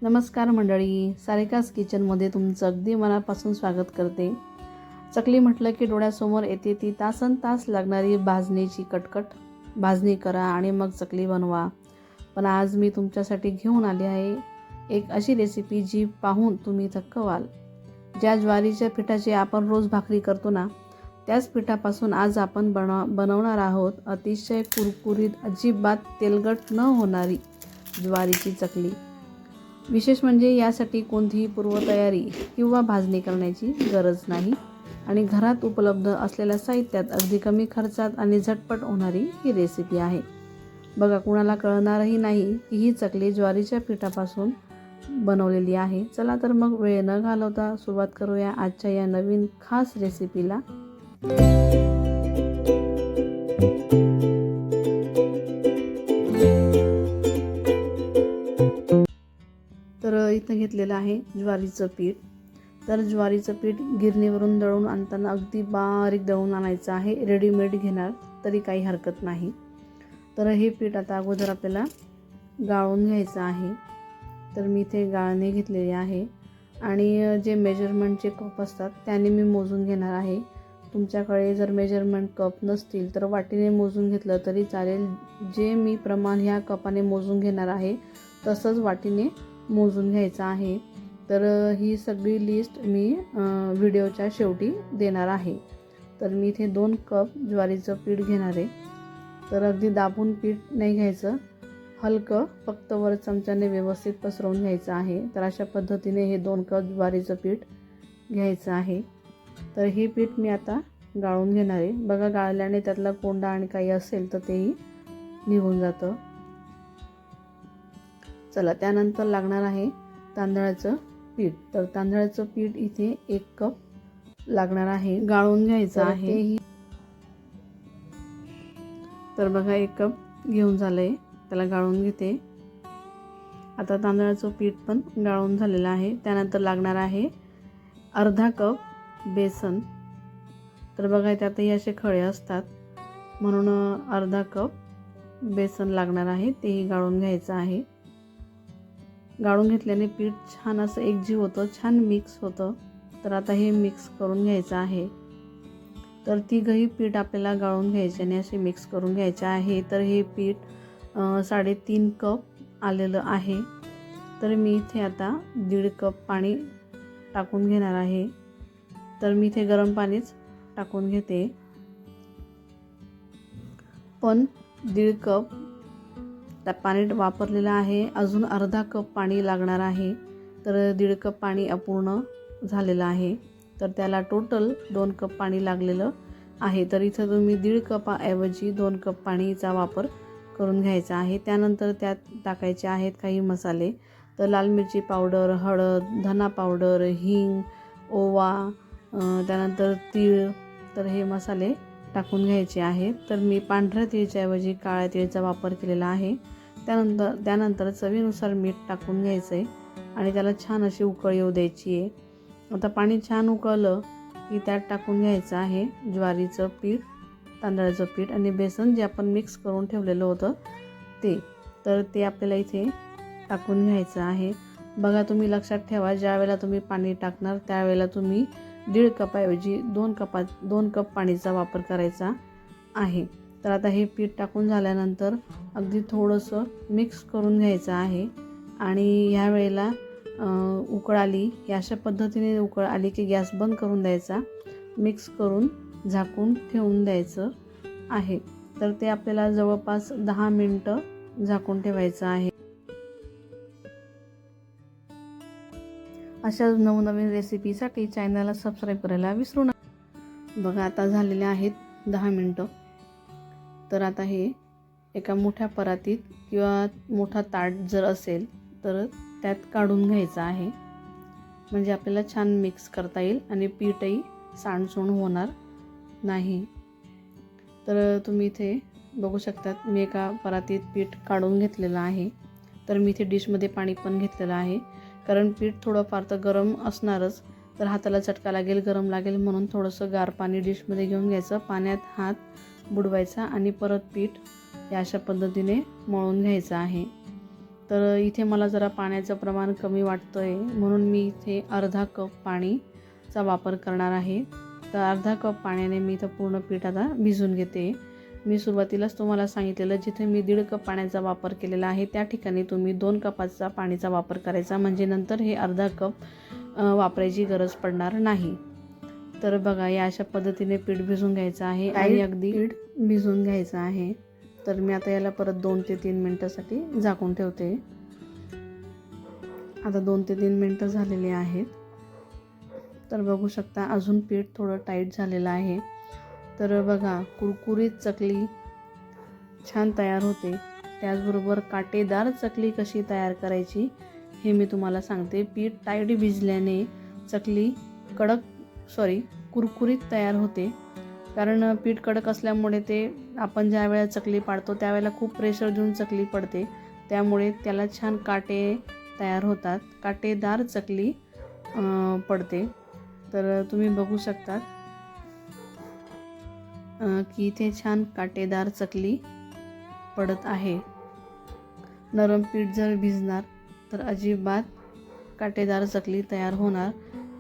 नमस्कार मंडळी, सारिकास किचनमध्ये तुमचं अगदी मनापासून स्वागत करते। चकली म्हटलं की डोळ्यासमोर येते ती तासन तास लागणारी भाजणीची कटकट। भाजणी करा आणि मग चकली बनवा। पण आज मी तुमच्यासाठी घेऊन आली आहे एक अशी रेसिपी जी पाहून तुम्ही थक्क व्हाल। ज्या ज्वारीच्या पिठाची आपण रोज भाकरी करतो ना, त्याच पिठापासून आज आपण बनवणार आहोत अतिशय कुरकुरीत, अजिबात तेलकट न होणारी ज्वारीची चकली। विशेष म्हणजे यासाठी कोणतीही पूर्वतयारी किंवा भाजणी करण्याची गरज नाही आणि घरात उपलब्ध असलेल्या साहित्यात अगदी कमी खर्चात आणि झटपट होणारी ही रेसिपी आहे। बघा, कुणाला कळणारही नाही की ही चकली ज्वारीच्या पिठापासून बनवलेली आहे। चला तर मग वेळ न घालवता सुरुवात करूया आजच्या या नवीन खास रेसिपीला। तर इथं घेतलेलं आहे ज्वारीचं पीठ। तर ज्वारीचं पीठ गिरणीवरून दळून आणताना अगदी बारीक दळून आणायचं आहे। रेडीमेड घेणार तरी काही हरकत नाही। तर हे पीठ आता अगोदर आपल्याला गाळून घ्यायचं आहे। तर मी इथे गाळणे घेतलेले आहे आणि जे मेजरमेंटचे कप असतात त्याने मी मोजून घेणार आहे। तुमच्याकडे जर मेजरमेंट कप नसतील तर वाटीने मोजून घेतलं तरी चालेल। जे मी प्रमाण ह्या कपाने मोजून घेणार आहे तसंच वाटीने मोजून घ्यायचं आहे। तर ही सगळी लिस्ट मी व्हिडिओच्या शेवटी देणार आहे। तर मी इथे 2 कप ज्वारीचं पीठ घेणार आहे। तर अगदी दाबून पीठ नाही घ्यायचं, हलकं फक्त वर चमच्याने व्यवस्थित पसरवून घ्यायचं आहे। तर अशा पद्धतीने हे 2 कप ज्वारीचं पीठ घ्यायचं आहे। तर हे पीठ मी आता गाळून घेणार आहे। बघा, गाळल्याने त्यातला कोंडा आणि काही असेल तर तेही निघून जातं। चला, त्यानंतर लागणार आहे तांदळाचं पीठ। तर तांदळाचं पीठ इथे 1 कप लागणार आहे, गाळून घ्यायचं आहे। तर बघा, 1 कप घेऊन झालंय, त्याला गाळून घेते। आता तांदळाचं पीठ पण गाळून झालेलं आहे। त्यानंतर लागणार आहे अर्धा कप बेसन। तर बघा, त्यातही असे खळे असतात म्हणून अर्धा कप बेसन लागणार आहे, तेही गाळून घ्यायचं आहे। गाळून घेतल्याने पीठ छान असं एकजीव होतं, छान मिक्स होतं। तर आता हे मिक्स करून घ्यायचं आहे। तर तिघही पीठ आपल्याला गाळून घ्यायचे आणि असे मिक्स करून घ्यायचे आहे। तर हे पीठ 3.5 कप आलेलं आहे। तर मी इथे आता 1.5 कप पाणी टाकून घेणार आहे। तर मी इथे गरम पाणीच टाकून घेते। पण 1.5 कप त्या पाणी वापरलेलं आहे, अजून अर्धा कप पाणी लागणार आहे। तर 1.5 कप पाणी अपूर्ण झालेलं आहे। तर त्याला टोटल 2 कप पाणी लागलेलं आहे। तर इथं तुम्ही 1.5 कपाऐवजी 2 कप पाणीचा वापर करून घ्यायचा आहे। त्यानंतर त्यात टाकायचे आहेत काही मसाले। तर लाल मिरची पावडर, हळद, धना पावडर, हिंग, ओवा, त्यानंतर तीळ। तर हे मसाले टाकून घ्यायचे आहेत। तर मी पांढऱ्या तिळच्या ऐवजी काळ्या तिळचा वापर केलेला आहे। त्यानंतर चवीनुसार मीठ टाकून घ्यायचं आहे आणि त्याला छान अशी उकळ येऊ द्यायची आहे। आता पाणी छान उकळलं की त्यात टाकून घ्यायचं आहे ज्वारीचं पीठ, तांदळाचं पीठ आणि बेसन जे आपण मिक्स करून ठेवलेलं होतं ते। तर ते आपल्याला इथे टाकून घ्यायचं आहे। बघा, तुम्ही लक्षात ठेवा, ज्या वेळेला तुम्ही पाणी टाकणार त्यावेळेला तुम्ही 1.5 कपाऐवजी 2 कप पाणीचा वापर करायचा आहे। तर आता हे पीठ टाकून झाल्यानंतर अगदी थोडंसं मिक्स करून घ्यायचं आहे आणि ह्या वेळेला उकळ आली, अशा पद्धतीने उकळ आली की गॅस बंद करून द्यायचा, मिक्स करून झाकून ठेवून द्यायचं आहे। तर ते आपल्याला जवळपास 10 मिनिटं झाकून ठेवायचं आहे। अशा नवनवीन रेसिपीसाठी चॅनलला सबस्क्राईब करायला विसरू नका। बघा, आता झालेले आहेत 10 मिनिटं। तर आता हे एका मोठ्या परातीत किंवा मोठा ताट जर असेल तर त्यात काढून घ्यायचं आहे, म्हणजे आपल्याला छान मिक्स करता येईल आणि पीठही सांडसुण होणार नाही। तर तुम्ही इथे बघू शकतात, मी एका परातीत पीठ काढून घेतलेलं आहे। तर मी इथे डिशमध्ये पाणी पण घेतलेलं आहे, कारण पीठ थोडंफार तर गरम असणारच, तर हाताला चटका लागेल, गरम लागेल, म्हणून थोडंसं गार पाणी डिशमध्ये घेऊन घ्यायचं। पाण्यात हात बुडवायचा आणि परत पीठ या अशा पद्धतीने मळून घ्यायचं आहे। तर इथे मला जरा पाण्याचं प्रमाण कमी वाटतं आहे, म्हणून मी इथे अर्धा कप पाणीचा वापर करणार आहे. तर अर्धा कप पाण्याने मी इथं पूर्ण पीठ आता भिजवून घेते. मी सुरुवातीलाच तुम्हाला सांगितलेलं, जिथे मी 1.5 कप पाण्याचा वापर केलेला आहे त्या ठिकाणी तुम्ही 2 कपाचा पाणीचा वापर करायचा, म्हणजे नंतर हे अर्धा कप वापरायची गरज पडणार नाही. तर बघा, या अशा पद्धतीने पीठ भिजवून घ्यायचं आहे आणि अगदी पीठ भिजवून घ्यायचं आहे. तर मी आता याला परत 2 ते 3 मिनटासाठी झाकून ठेवते. आता 2 ते 3 मिनटं झालेली आहेत. तर बघू शकता अजून पीठ थोडं टाईट झालेलं आहे. तर बघा, कुरकुरीत चकली छान तयार होते. त्याचबरोबर काटेदार चकली कशी तयार करायची हे मी तुम्हाला सांगते. पीठ टाईट भिजल्याने चकली कुरकुरीत तयार होते. कारण पीठ कडक असल्यामुळे ते आपण ज्या वेळेला चकली पाडतो त्यावेळेला खूप प्रेशर देऊन चकली पडते, त्यामुळे त्याला छान काटे तयार होतात, काटेदार चकली पडते. तर तुम्ही बघू शकता की इथे छान काटेदार चकली पडत आहे. नरम पीठ जर भिजणार तर अजिबात काटेदार चकली तयार होणार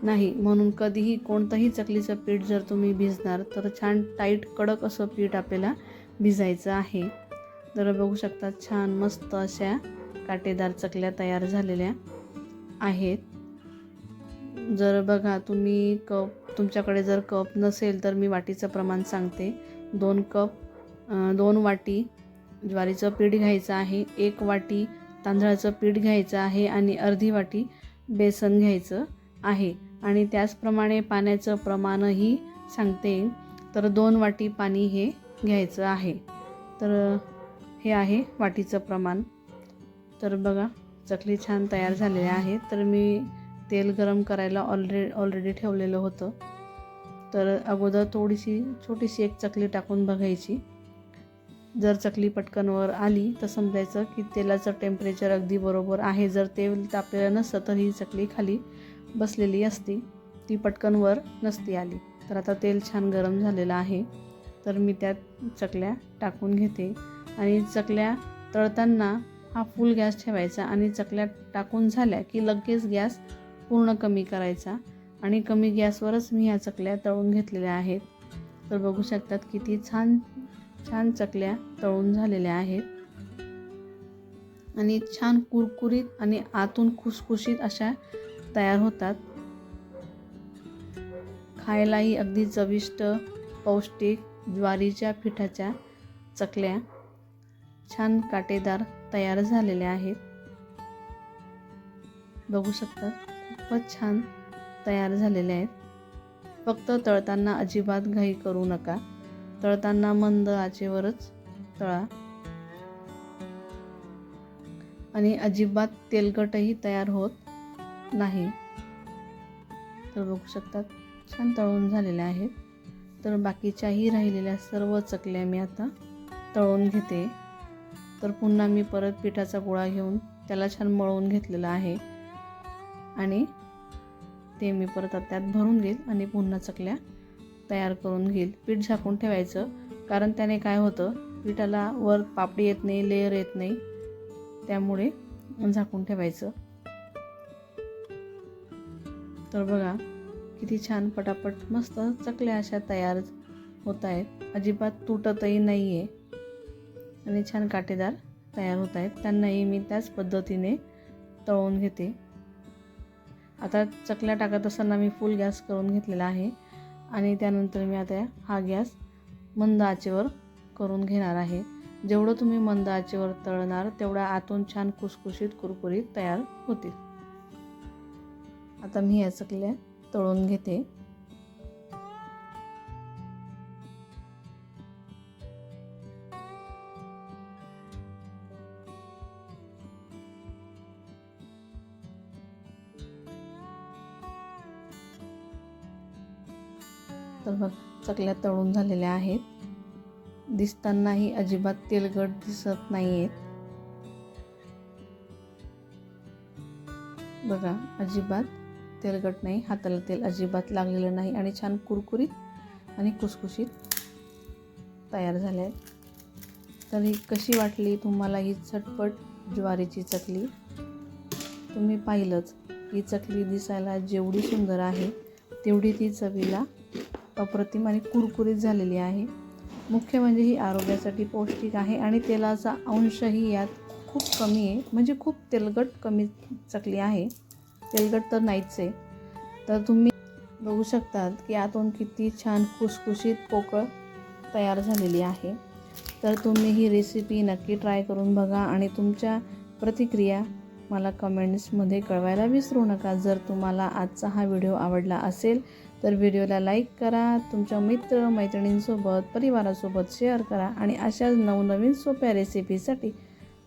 नाही. म्हणून कधीही कोणतंही चकलीचं पीठ जर तुम्ही भिजणार तर छान टाईट कडक असं पीठ आपल्याला भिजायचं आहे. तर बघू शकता छान मस्त अशा काटेदार चकल्या तयार झालेल्या आहेत. जर बघा तुम्ही तुमच्याकडे जर कप नसेल तर मी वाटीचं प्रमाण सांगते. 2 वाटी ज्वारीचं पीठ घ्यायचं आहे, 1 वाटी तांदळाचं पीठ घ्यायचं आहे आणि अर्धी वाटी बेसन घ्यायचं आहे. आणि त्याचप्रमाणे पाण्याचं प्रमाणही सांगते. तर 2 वाटी पाणी हे घ्यायचं आहे. तर हे आहे वाटीचं प्रमाण. तर बघा, चकली छान तयार झालेली आहे. तर मी तेल गरम करायला ऑलरेडी ठेवलेलं होतं. तर अगोदर छोटीशी एक चकली टाकून बघायची. जर चकली पटकन वर आली तर समजायचं की तेलाचं टेम्परेचर अगदी बरोबर आहे. जर तेल तापलेलं नसतं तर ही चकली खाली बसलेली असती, ती पटकन वर नसती आली. तर आता तेल छान गरम झालेलं आहे. तर मी त्यात चकल्या टाकून घेते आणि चकल्या तळताना हा फुल गॅस ठेवायचा आणि चकल्या टाकून झाल्या की लगेच गॅस पूर्ण कमी करायचा आणि कमी गॅसवरच मी ह्या चकल्या तळून घेतलेल्या आहेत. तर बघू शकतात किती छान छान चकल्या तळून झालेल्या आहेत आणि छान कुरकुरीत आणि आतून खुसखुशीत अशा तयार होतात. खायलाही अगदी चविष्ट, पौष्टिक ज्वारीच्या पिठाच्या चकल्या छान काटेदार तयार झालेल्या आहेत. बघू शकता खूपच छान तयार झालेले आहेत. फक्त तळताना अजिबात घाई करू नका. तळताना मंद आचेवरच तळा आणि अजिबात तेलकटही तयार होत नाही. तर बघू शकता छान तळून झालेल्या आहेत. तर बाकीच्याही राहिलेल्या सर्व चकल्या मी आता तळून घेते. तर पुन्हा मी परत पिठाचा गोळा घेऊन त्याला छान मळून घेतलेला आहे आणि ते मी परत त्यात भरून घेईल आणि पुन्हा चकल्या तयार करून घेईल. पीठ झाकून ठेवायचं, कारण त्याने काय होतं, पिठाला वर पापडी येत नाही, लेयर येत नाही, त्यामुळे झाकून ठेवायचं. तर बघा किती छान पटापट मस्त चकल्या अशा तयार होत आहेत. अजिबात तुटतही नाही आहे आणि छान काटेदार तयार होत आहेत. त्यांनाही मी त्याच पद्धतीने तळून घेते. आता चकल्या टाकत असताना मी फुल गॅस करून घेतलेला आहे आणि त्यानंतर मी आता हा गॅस मंद आचेवर करून घेणार आहे. जेवढं तुम्ही मंद आचेवर तळणार तेवढा आतून छान कुसकुशीत कुरकुरीत तयार होतील. आता मी या चकल्या तळून घेते. तर बघ, चकल्या तळून झालेल्या आहेत. दिसतानाही अजिबात तेलकट दिसत नाही आहेत. बघा, अजिबात तेलकट नाही, हाताला तेल अजिबात लागलेलं नाही आणि छान कुरकुरीत आणि खुसखुशीत तयार झाले आहेत. तर ही कशी वाटली तुम्हाला ही झटपट ज्वारीची चकली. तुम्ही पाहिलंच ही चकली दिसायला जेवढी सुंदर आहे तेवढी ती चवीला अप्रतिम आणि कुरकुरीत झालेली आहे. मुख्य म्हणजे ही आरोग्यासाठी पौष्टिक आहे आणि तेलाचा अंशही यात खूप कमी आहे, म्हणजे खूप तेलकट कमी चकली आहे, तेलकट तर नाहीच आहे. तर तुम्ही बघू शकतात की आतून किती छान खुसखुशीत पोकळ तयार झालेली आहे. तर तुम्ही ही रेसिपी नक्की ट्राय करून बघा आणि तुमच्या प्रतिक्रिया मला कमेंट्समध्ये कळवायला विसरू नका. जर तुम्हाला आजचा हा व्हिडिओ आवडला असेल तर व्हिडिओला लाईक करा, तुमच्या मित्र मैत्रिणींसोबत परिवारासोबत शेअर करा आणि अशाच नवनवीन सोप्या रेसिपीसाठी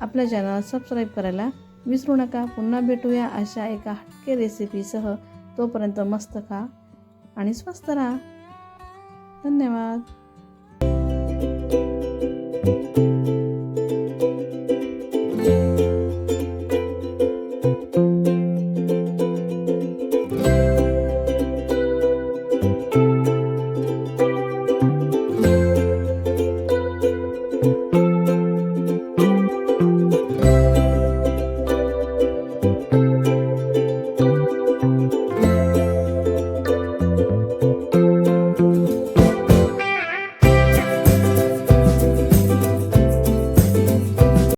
आपल्या चॅनल सबस्क्राईब करायला विसरू नका. पुन्हा भेटूया अशा एका हटके रेसिपीसह. तोपर्यंत मस्त खा आणि स्वस्त राहा. धन्यवाद.